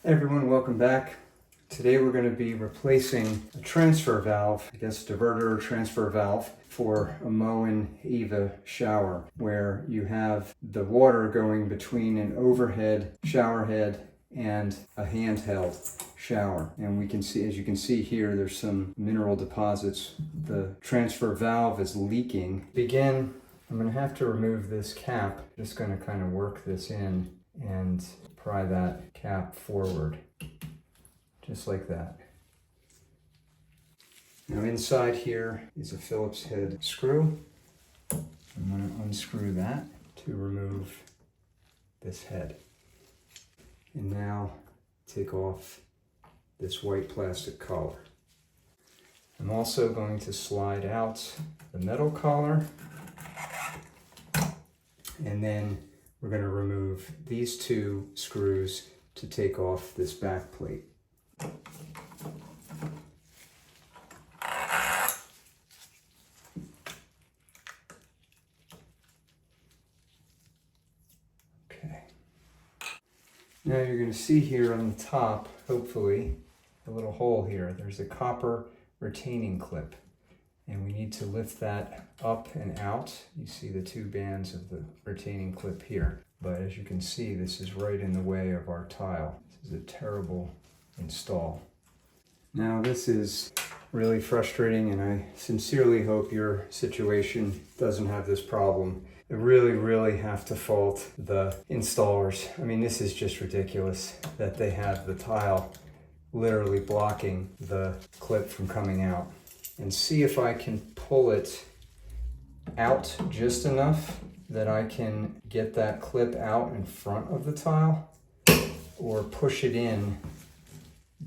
Hey everyone, welcome back. Today we're going to be replacing a transfer valve, I guess diverter or transfer valve for a Moen Eva shower, where you have the water going between an overhead shower head and a handheld shower. And we can see, as you can see here, there's some mineral deposits. The transfer valve is leaking. I'm going to have to remove this cap. Just going to kind of work this in and pry that cap forward, just like that. Now inside here is a Phillips head screw. I'm going to unscrew that to remove this head. And now take off this white plastic collar. I'm also going to slide out the metal collar, and then we're going to remove these two screws to take off this back plate. Okay. Now you're going to see here on the top, hopefully, a little hole here. There's a copper retaining clip, and we need to lift that up and out. You see the two bands of the retaining clip here, but as you can see, this is right in the way of our tile. This is a terrible install. Now this is really frustrating, and I sincerely hope your situation doesn't have this problem. I really have to fault the installers. I mean, this is just ridiculous that they have the tile literally blocking the clip from coming out. And see if I can pull it out just enough that I can get that clip out in front of the tile, or push it in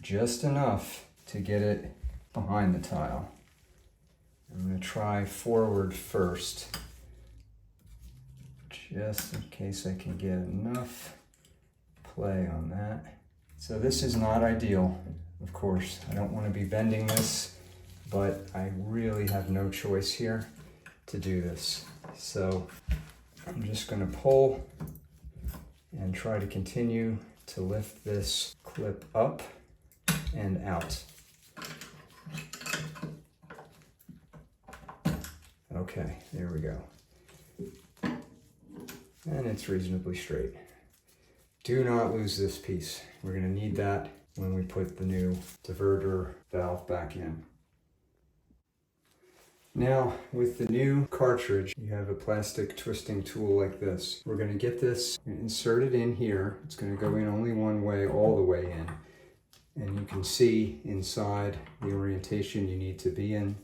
just enough to get it behind the tile. I'm going to try forward first, just in case I can get enough play on that. So this is not ideal, of course. I don't want to be bending this, but I really have no choice here to do this. So I'm just going to pull and try to continue to lift this clip up and out. Okay, there we go. And it's reasonably straight. Do not lose this piece. We're going to need that when we put the new diverter valve back in. Now, with the new cartridge, you have a plastic twisting tool like this. We're going to get this and insert it in here. It's going to go in only one way, all the way in. And you can see inside the orientation you need to be in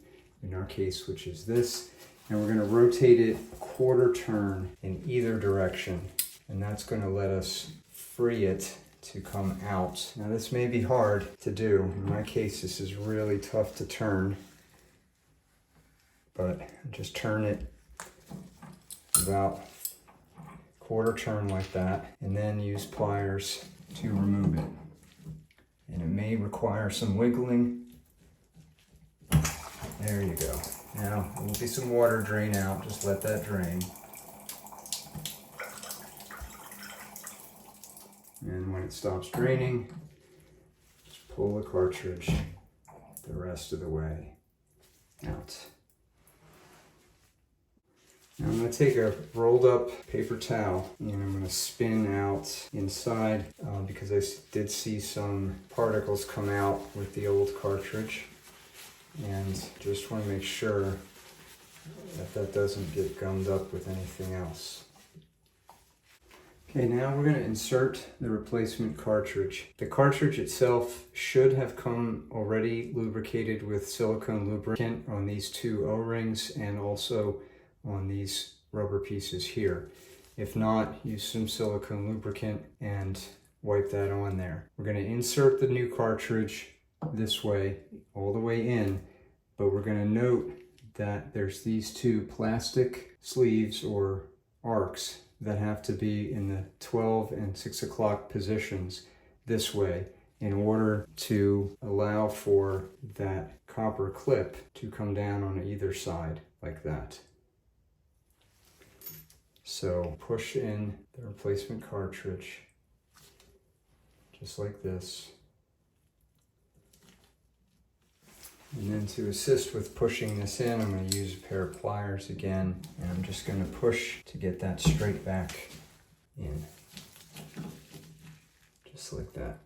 our case, which is this. And we're going to rotate it a quarter turn in either direction. And that's going to let us free it to come out. Now, this may be hard to do. In my case, this is really tough to turn. But just turn it about quarter turn like that, and then use pliers to remove it. And it may require some wiggling. There you go. Now there will be some water drain out, just let that drain. And when it stops draining, just pull the cartridge the rest of the way out. Now I'm going to take a rolled up paper towel and I'm going to spin out inside because I did see some particles come out with the old cartridge, and just want to make sure that that doesn't get gummed up with anything else. Okay, now we're going to insert the replacement cartridge. The cartridge itself should have come already lubricated with silicone lubricant on these two O-rings and also on these rubber pieces here. If not, use some silicone lubricant and wipe that on there. We're going to insert the new cartridge this way, all the way in, but we're going to note that there's these two plastic sleeves or arcs that have to be in the 12 and 6 o'clock positions this way in order to allow for that copper clip to come down on either side like that. So push in the replacement cartridge just like this. And then to assist with pushing this in, I'm going to use a pair of pliers again, and I'm just going to push to get that straight back in. Just like that.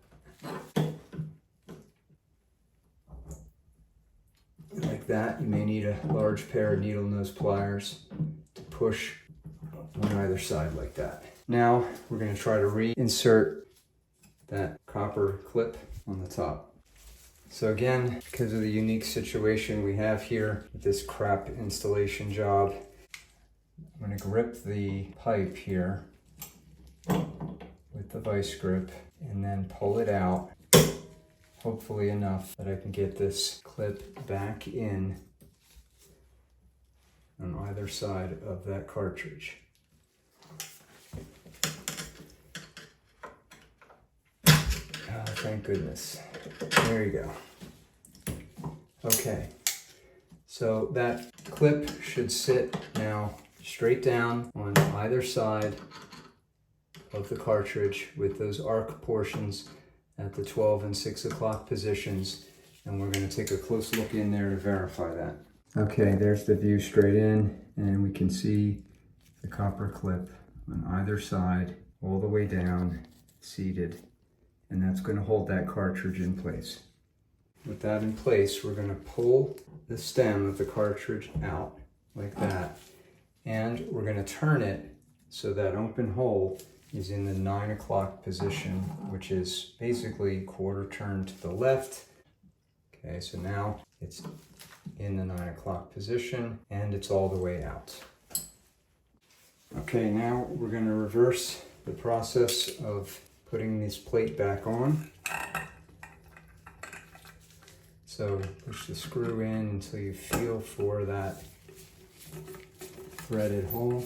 Like that. You may need a large pair of needle nose pliers to push on either side like that. Now we're going to try to reinsert that copper clip on the top. So again, because of the unique situation we have here with this crap installation job, I'm going to grip the pipe here with the vice grip and then pull it out, hopefully enough that I can get this clip back in on either side of that cartridge. Oh, thank goodness. There you go. Okay, so that clip should sit now straight down on either side of the cartridge with those arc portions at the 12 and 6 o'clock positions, and we're going to take a close look in there to verify that. Okay, there's the view straight in, and we can see the copper clip on either side all the way down, seated, and that's going to hold that cartridge in place. With that in place, we're going to pull the stem of the cartridge out like that, and we're going to turn it so that open hole is in the 9 o'clock position, which is basically quarter turn to the left. Okay, so now it's in the 9 o'clock position and it's all the way out. Okay, now we're going to reverse the process of putting this plate back on. So push the screw in until you feel for that threaded hole.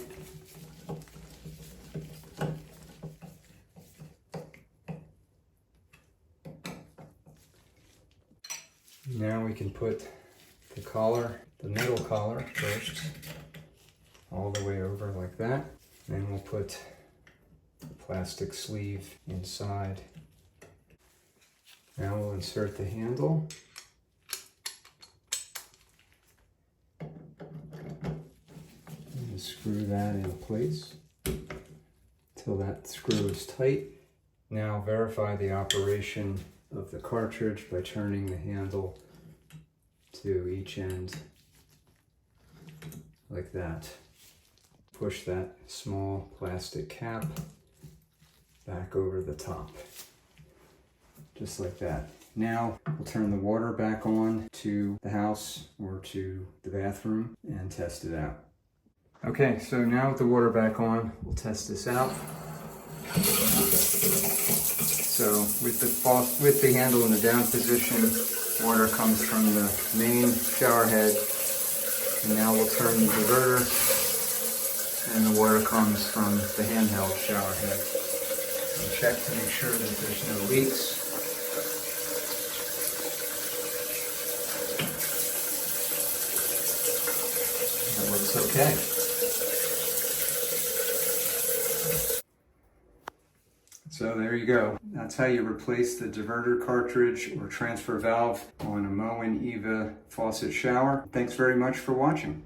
Now we can put the collar, the metal collar first, all the way over like that. Then we'll put the plastic sleeve inside. Now we'll insert the handle. And screw that in place until that screw is tight. Now verify the operation of the cartridge by turning the handle to each end like that. Push that small plastic cap back over the top, just like that. Now we'll turn the water back on to the house or to the bathroom and test it out. Okay, so now with the water back on, we'll test this out. So with the handle in the down position, water comes from the main shower head, and now we'll turn the diverter, and the water comes from the handheld shower head. We'll check to make sure that there's no leaks. That looks okay. So there you go. That's how you replace the diverter cartridge or transfer valve on a Moen Eva faucet shower. Thanks very much for watching.